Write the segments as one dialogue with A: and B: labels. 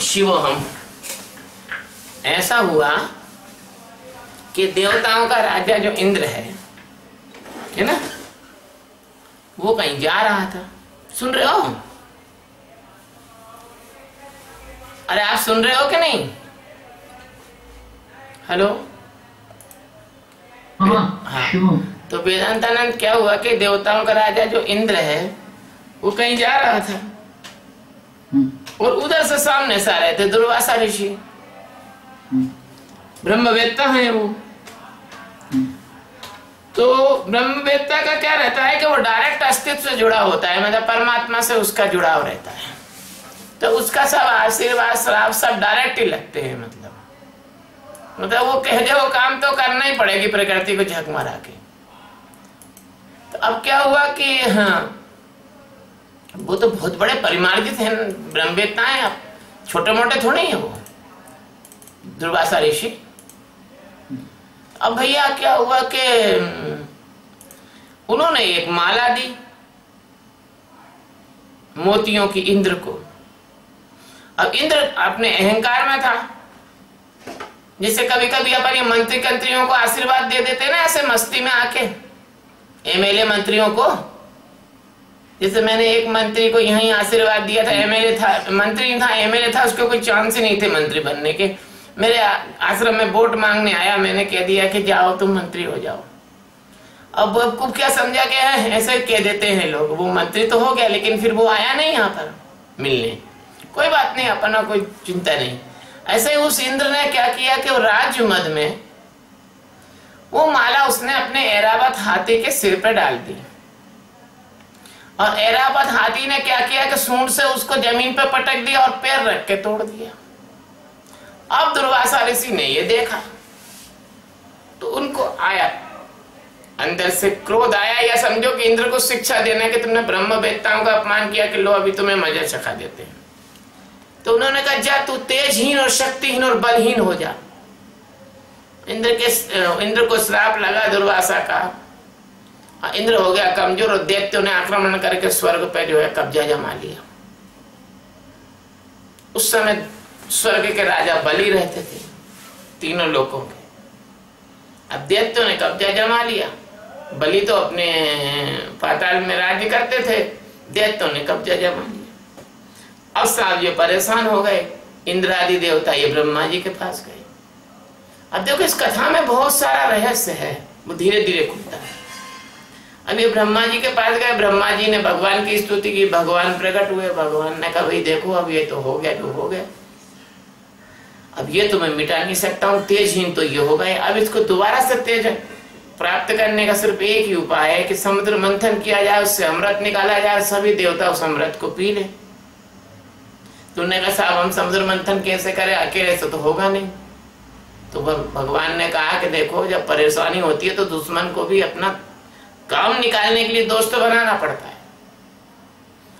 A: शिवोहम। ऐसा हुआ कि देवताओं का राजा जो इंद्र है ना, वो कहीं जा रहा था। सुन रहे हो? अरे आप सुन रहे हो कि नहीं? हेलो। हाँ। तो वेदांतानंद क्या हुआ कि देवताओं का राजा जो इंद्र है वो कहीं जा रहा था और उधर से सामने से आ रहे थे दुर्वासा ऋषि। ब्रह्मवेत्ता है वो। तो ब्रह्मवेत्ता का क्या रहता है कि वो डायरेक्ट अस्तित्व से जुड़ा होता है, मतलब परमात्मा से उसका जुड़ाव रहता है। तो उसका सब आशीर्वाद श्राप सब डायरेक्ट ही लगते हैं। मतलब वो कह दे वो काम तो करना ही पड़ेगी प्रकृति को झक मारा के। तो अब क्या हुआ कि हाँ, वो तो बहुत बड़े परिमार्जित हैं ब्रह्मवेत्ता हैं, अब छोटे मोटे थोड़े ही है वो दुर्वासा ऋषि। अब भैया क्या हुआ कि उन्होंने एक माला दी मोतियों की इंद्र को। अब इंद्र अपने अहंकार में था, जैसे कभी कभी अपन ये मंत्री कंत्रियों को आशीर्वाद दे देते ना ऐसे मस्ती में आके, एमएलए मंत्रियों को। जैसे मैंने एक मंत्री को यहीं आशीर्वाद दिया था, एमएलए था, मंत्री था, एमएलए था, उसको कोई चांस ही नहीं थे मंत्री बनने के। मेरे आश्रम में वोट मांगने आया, मैंने कह दिया कि जाओ तुम मंत्री हो जाओ। अब आपको क्या समझा गया है, ऐसे कह देते हैं लोग, वो मंत्री तो हो गया लेकिन फिर वो आया नहीं यहाँ पर मिलने। कोई बात नहीं, अपना कोई चिंता नहीं। ऐसे ही उस इंद्र ने क्या किया कि राज्य मद में वो माला उसने अपने ऐरावत हाथी के सिर पे डाल दी और ऐरावत हाथी ने क्या किया कि सूंड से उसको जमीन पे पटक दिया और पैर रख के तोड़ दिया। अब दुर्वासा ऋषि ने ये देखा तो उनको आया अंदर से क्रोध आया, या समझो कि इंद्र को शिक्षा देना कि तुमने ब्रह्मवेत्ताओं का अपमान किया कि लो अभी तुम्हें मजा चखा देते हैं। तो उन्होंने कहा जा तू तेजहीन और शक्तिहीन और बलहीन हो जा। इंद्र को श्राप लगा दुर्वासा का। इंद्र हो गया कमजोर और दैत्यों ने आक्रमण करके स्वर्ग पे जो है कब्जा जमा लिया। उस समय स्वर्ग के राजा बलि रहते थे तीनों लोकों के। अब दैत्यों ने कब्जा जमा लिया। बलि तो अपने पाताल में राज्य करते थे, दैत्यों ने कब्जा जमा लिया। अब साहब ये परेशान हो गए, इंद्र आदि देवता ये ब्रह्मा जी के पास गए। अब देखो इस कथा में बहुत सारा रहस्य है, वो धीरे धीरे खुलता है। अब ये ब्रह्मा जी के पास गए, ब्रह्मा जी ने भगवान की स्तुति की, भगवान प्रकट हुए। भगवान ने कहा भाई देखो अब ये तो हो गया जो हो गया, अब ये तो मैं मिटा नहीं सकता हूँ, तेजहीन तो ये हो गए। अब इसको दोबारा से तेज प्राप्त करने का सिर्फ एक ही उपाय है कि समुद्र मंथन किया जाए, उससे अमृत निकाला जाए, सभी देवता उस अमृत को पी ले। तुमने कहा साहब हम समुद्र मंथन कैसे करें, अकेले से तो होगा नहीं। तो भगवान ने कहा कि देखो जब परेशानी होती है तो दुश्मन को भी अपना काम निकालने के लिए दोस्त बनाना पड़ता है।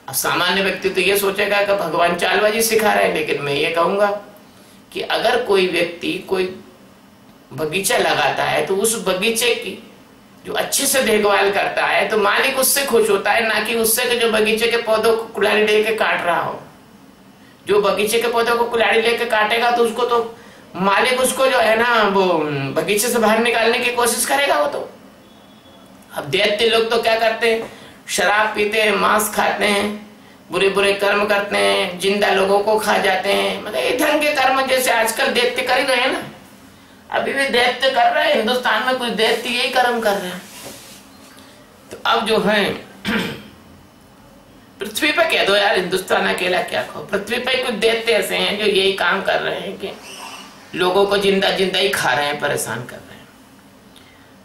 A: अब सामान्य व्यक्ति तो ये सोचेगा कि भगवान चालबाजी सिखा रहे हैं, लेकिन मैं ये कहूंगा कि अगर कोई व्यक्ति कोई बगीचा लगाता है तो उस बगीचे की जो अच्छे से देखभाल करता है तो मालिक उससे खुश होता है, ना कि उससे कि जो बगीचे के पौधों को कुल्हाड़ी लेके काट रहा हो। जो बगीचे के पौधों को कुल्हाड़ी लेके काटेगा तो उसको तो मालिक उसको जो है ना वो बगीचे से बाहर निकालने की कोशिश करेगा वो तो। अब दैत्य लोग तो क्या करते हैं, शराब पीते हैं, मांस खाते हैं, बुरे बुरे कर्म करते हैं, जिंदा लोगों को खा जाते हैं। मतलब ये ढंग के कर्म जैसे आजकल दैत्य कर ही रहे हैं ना, अभी भी दैत्य कर रहे हैं हिंदुस्तान में, कुछ दैत्य यही कर्म कर रहे हैं। तो अब जो है पृथ्वी पे कह दो यार हिंदुस्तान अकेला क्या खो, पृथ्वी पे कुछ दैत्य ऐसे हैं जो यही काम कर रहे हैं कि लोगों को जिंदा जिंदा ही खा रहे हैं, परेशान कर रहे हैं।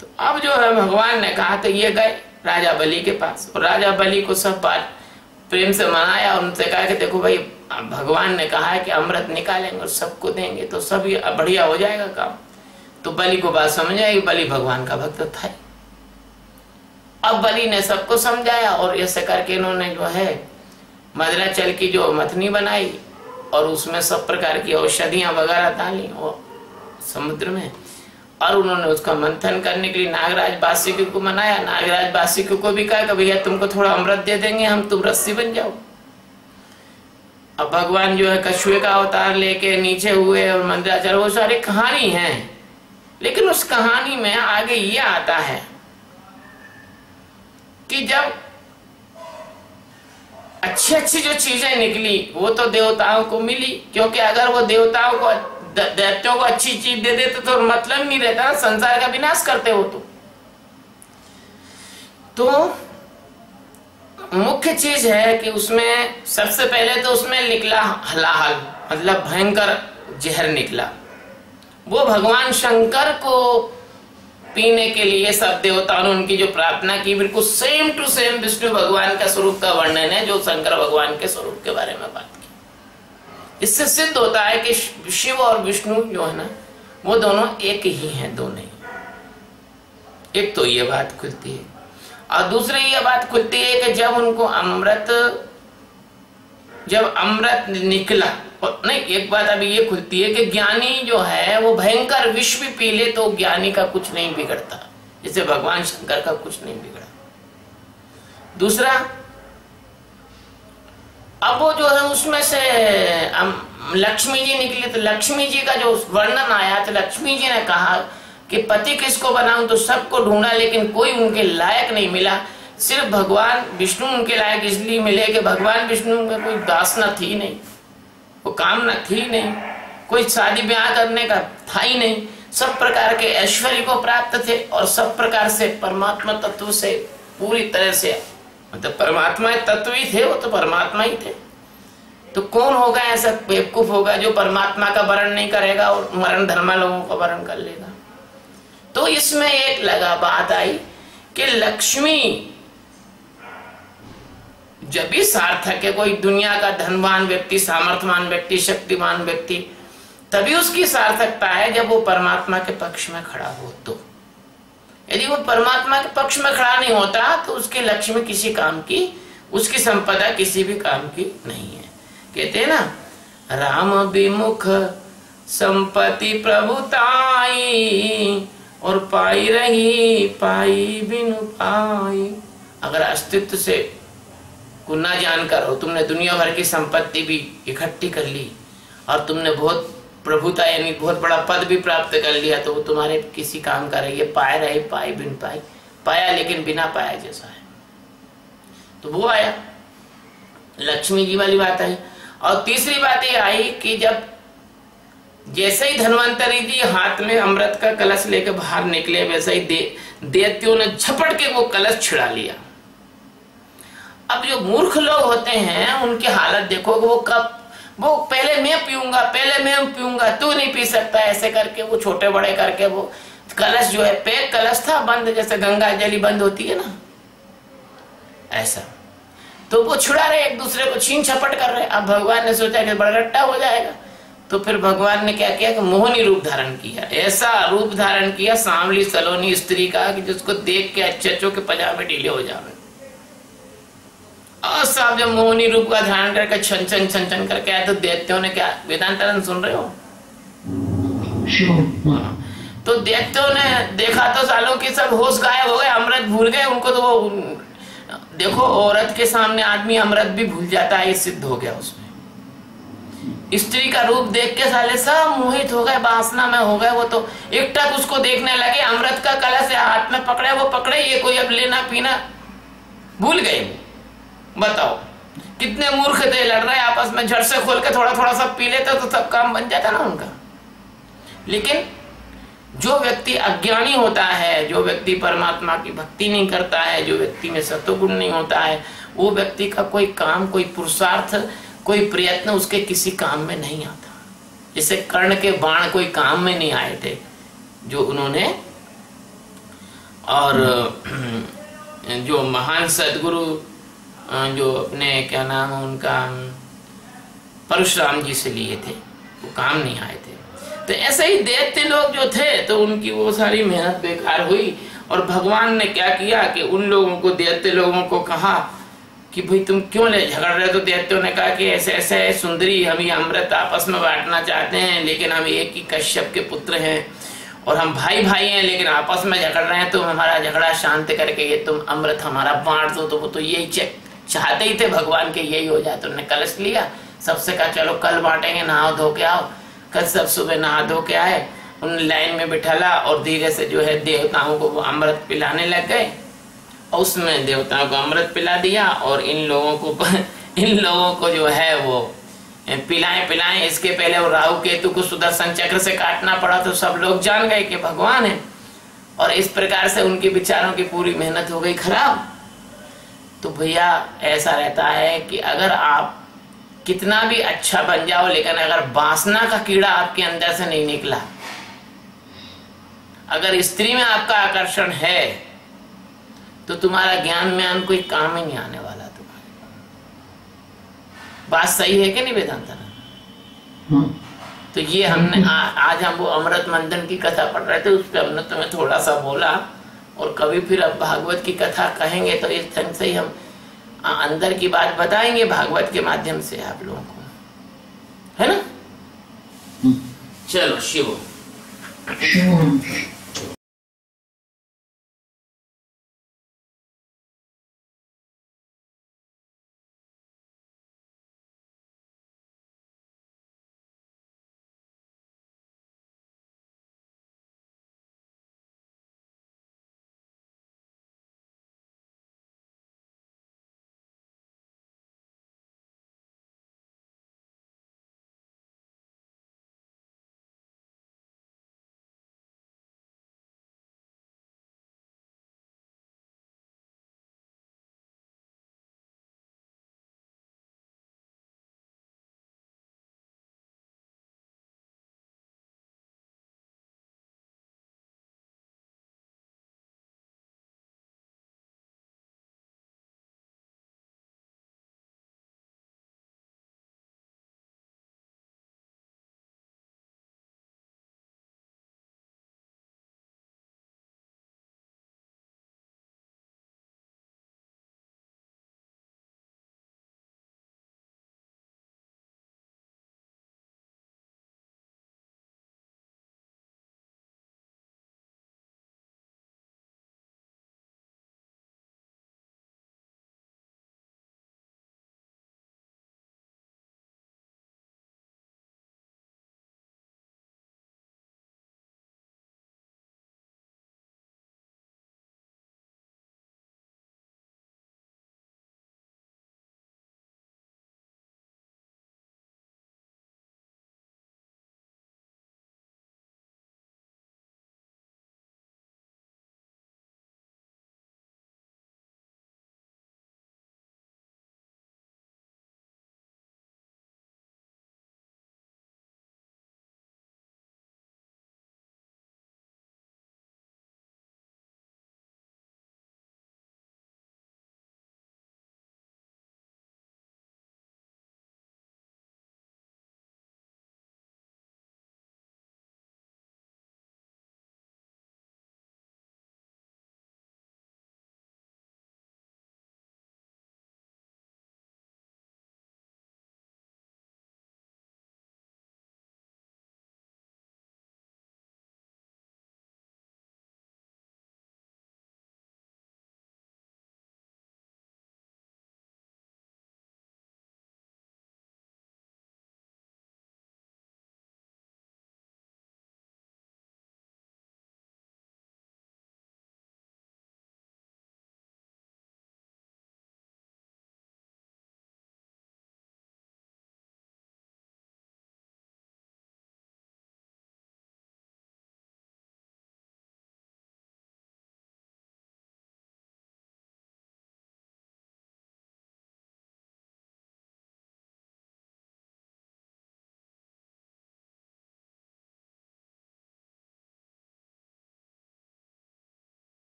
A: तो अब जो है भगवान ने कहा तो ये गए राजा बलि के पास, और राजा बलि को सब बात प्रेम से मनाया और उनसे कहा कि देखो भाई भगवान ने कहा है कि अमृत निकालेंगे और सबको देंगे तो सब ये बढ़िया हो जाएगा काम। तो बलि को बात समझ आई, बलि भगवान का भक्त था। अब बलि ने सबको समझाया और ऐसे करके इन्होंने जो है मदराचल की जो मथनी बनाई और उसमें सब प्रकार की औषधियां वगैरह डाली और समुद्र में, और उन्होंने उसका मंथन करने के लिए नागराज वासिकी को मनाया। नागराज वासिकी को भी कहा कि भैया तुमको थोड़ा अमृत दे देंगे हम, तुम रस्सी बन जाओ। अब भगवान जो है कछुए का अवतार लेके नीचे हुए और मंदिराचल, वो सारी कहानी है। लेकिन उस कहानी में आगे ये आता है कि जब अच्छी अच्छी जो चीजें निकली वो तो देवताओं को मिली, क्योंकि अगर वो देवताओं को दैत्यों को अच्छी चीज दे देते तो मतलब नहीं रहता, संसार का विनाश करते हो। तो मुख्य चीज है कि उसमें सबसे पहले तो उसमें निकला हलाहल, मतलब भयंकर जहर निकला। वो भगवान शंकर को पीने के लिए सब देवताओं ने उनकी जो प्रार्थना की, बिल्कुल सेम टू सेम विष्णु भगवान का स्वरूप का वर्णन है जो शंकर भगवान के स्वरूप के बारे में बात की। इससे सिद्ध होता है कि शिव और विष्णु जो है ना वो दोनों एक ही हैं, दो नहीं। एक तो ये बात खुलती है, और दूसरी ये बात खुलती है कि जब उनको अमृत निकला, नहीं, एक बात अभी ये खुलती है कि ज्ञानी जो है वो भयंकर विष भी पी ले तो ज्ञानी का कुछ नहीं बिगड़ता, जैसे भगवान शंकर का कुछ नहीं बिगड़ा। दूसरा, अब वो जो है उसमें से लक्ष्मी जी निकली, तो लक्ष्मी जी का जो वर्णन आया तो लक्ष्मी जी ने कहा कि पति किसको बनाऊं, तो सबको ढूंढा लेकिन कोई उनके लायक नहीं मिला। सिर्फ भगवान विष्णु उनके लायक इसलिए मिले कि भगवान विष्णु में कोई दासना थी नहीं, वो कामना थी नहीं, कोई शादी ब्याह करने का था ही नहीं, सब प्रकार के ऐश्वर्य को प्राप्त थे और सब प्रकार से परमात्मा तत्व से पूरी तरह से, मतलब परमात्मा तत्व ही थे, वो तो परमात्मा ही थे। तो कौन होगा ऐसा बेवकूफ होगा जो परमात्मा का वर्ण नहीं करेगा और मरण धर्मा लोगों का वर्ण कर लेगा। तो इसमें एक लगा बात आई कि लक्ष्मी जब भी सार्थक है, कोई दुनिया का धनवान व्यक्ति, सामर्थ्यवान व्यक्ति, शक्तिमान व्यक्ति, तभी उसकी सार्थकता है जब वो परमात्मा के पक्ष में खड़ा हो। तो यदि वो परमात्मा के पक्ष में खड़ा नहीं होता तो उसकी लक्ष्मी किसी काम की, उसकी संपदा किसी भी काम की नहीं है। कहते हैं ना, राम विमुख संपत्ति प्रभुताई और पाई रही पाई बिनु पाई। अगर अस्तित्व से को ना जानकर हो, तुमने दुनिया भर की संपत्ति भी इकट्ठी कर ली और तुमने बहुत प्रभुता यानी बहुत बड़ा पद भी प्राप्त कर लिया, तो वो तुम्हारे किसी काम का रही है। पाए रहे पाई बिन पाई, पाया लेकिन बिना पाया जैसा है। तो वो आया, लक्ष्मी जी वाली बात आई। और तीसरी बात ये आई कि जब जैसे ही धन्वंतरी जी हाथ में अमृत का कलश लेकर बाहर निकले, वैसे ही दैत्यों ने झपट के वो कलश छिड़ा लिया। अब जो मूर्ख लोग होते हैं उनकी हालत देखो, वो पहले मैं पीऊंगा, तू नहीं पी सकता, ऐसे करके वो छोटे बड़े करके वो कलश जो है, पैक कलश था बंद, जैसे गंगा जली बंद होती है ना ऐसा, तो वो छुड़ा रहे, एक दूसरे को छीन छपट कर रहे। अब भगवान ने सोचा कि बड़ा रट्टा हो जाएगा, तो फिर भगवान ने क्या किया कि मोहनी रूप धारण किया। ऐसा रूप धारण किया सांवली सलोनी स्त्री का कि जिसको देख के अच्छे के पजामे ढीले हो जावे। और साहब जब मोहनी रूप का धारण करके छन छन करके आए तो दैत्यों ने क्या, वेदांतरण सुन रहे हो? तो दैत्यों ने देखा तो सालों की सब होश गायब हो गए, अमृत भूल गए उनको। तो वो देखो, औरत के सामने आदमी अमृत भी भूल जाता है, ये सिद्ध हो गया उसमें। स्त्री का रूप देख के साले सब मोहित हो गए, वासना में हो गए। वो तो एकटक उसको देखने लगे, अमृत का कलश हाथ में पकड़े, वो पकड़े, ये कोई अब लेना पीना भूल गए। बताओ कितने मूर्ख थे, लड़ रहे आपस में, झट से खोल के थोड़ा थोड़ा सब पी लेते तो सब काम बन जाता ना उनका। लेकिन जो व्यक्ति अज्ञानी होता है, जो व्यक्ति परमात्मा की भक्ति नहीं करता है, जो व्यक्ति में सत्वगुण नहीं होता है, वो व्यक्ति का कोई काम, कोई पुरुषार्थ, कोई प्रयत्न उसके किसी काम में नहीं आता। जैसे कर्ण के बाण कोई काम में नहीं आए थे जो उन्होंने, और जो महान सदगुरु जो अपने क्या नाम है उनका, परशुराम जी से लिए थे, वो काम नहीं आए थे। तो ऐसे ही दैत्य लोग जो थे तो उनकी वो सारी मेहनत बेकार हुई। और भगवान ने क्या किया कि उन लोगों को, दैत्य लोगों को कहा कि भाई तुम क्यों ले झगड़ रहे हो? तो दैत्यों ने कहा कि ऐसे ऐसे है सुंदरी, हम ये अमृत आपस में बांटना चाहते हैं, लेकिन हम एक ही कश्यप के पुत्र हैं और हम भाई भाई हैं, लेकिन आपस में झगड़ रहे हैं, तो हमारा झगड़ा शांत करके ये तुम अमृत हमारा बांट दो। तो वो तो यही चाहते ही थे भगवान के यही हो जाए। तो उन्होंने कलश लिया, सबसे कहा चलो कल बांटेंगे, नहा धो के आओ। कल सब सुबह नहा धो के आए, उन लाइन में बिठाला और धीरे से जो है देवताओं को वो अमृत पिलाने लग गए। और उसमें देवताओं को अमृत पिला दिया और इन लोगों को जो है वो पिलाएं। इसके पहले वो राहु केतु को सुदर्शन चक्र से काटना पड़ा, तो सब लोग जान गए कि भगवान है। और इस प्रकार से उनके विचारों की पूरी मेहनत हो गई खराब। तो भैया ऐसा रहता है कि अगर आप कितना भी अच्छा बन जाओ, लेकिन अगर वासना का कीड़ा आपके अंदर से नहीं निकला, अगर स्त्री में आपका आकर्षण है, तो तुम्हारा ज्ञान में कोई काम ही नहीं आने वाला तुम्हारे। बात सही है कि नहीं वेदांता? तो ये हमने आज हम वो अमृत मंथन की कथा पढ़ रहे थे, उस पर हमने तुम्हें थोड़ा सा बोला। और कभी फिर अब भागवत की कथा कहेंगे तो इस ढंग से ही हम अंदर की बात बताएंगे भागवत के माध्यम से आप लोगों को, है ना? चलो शिव।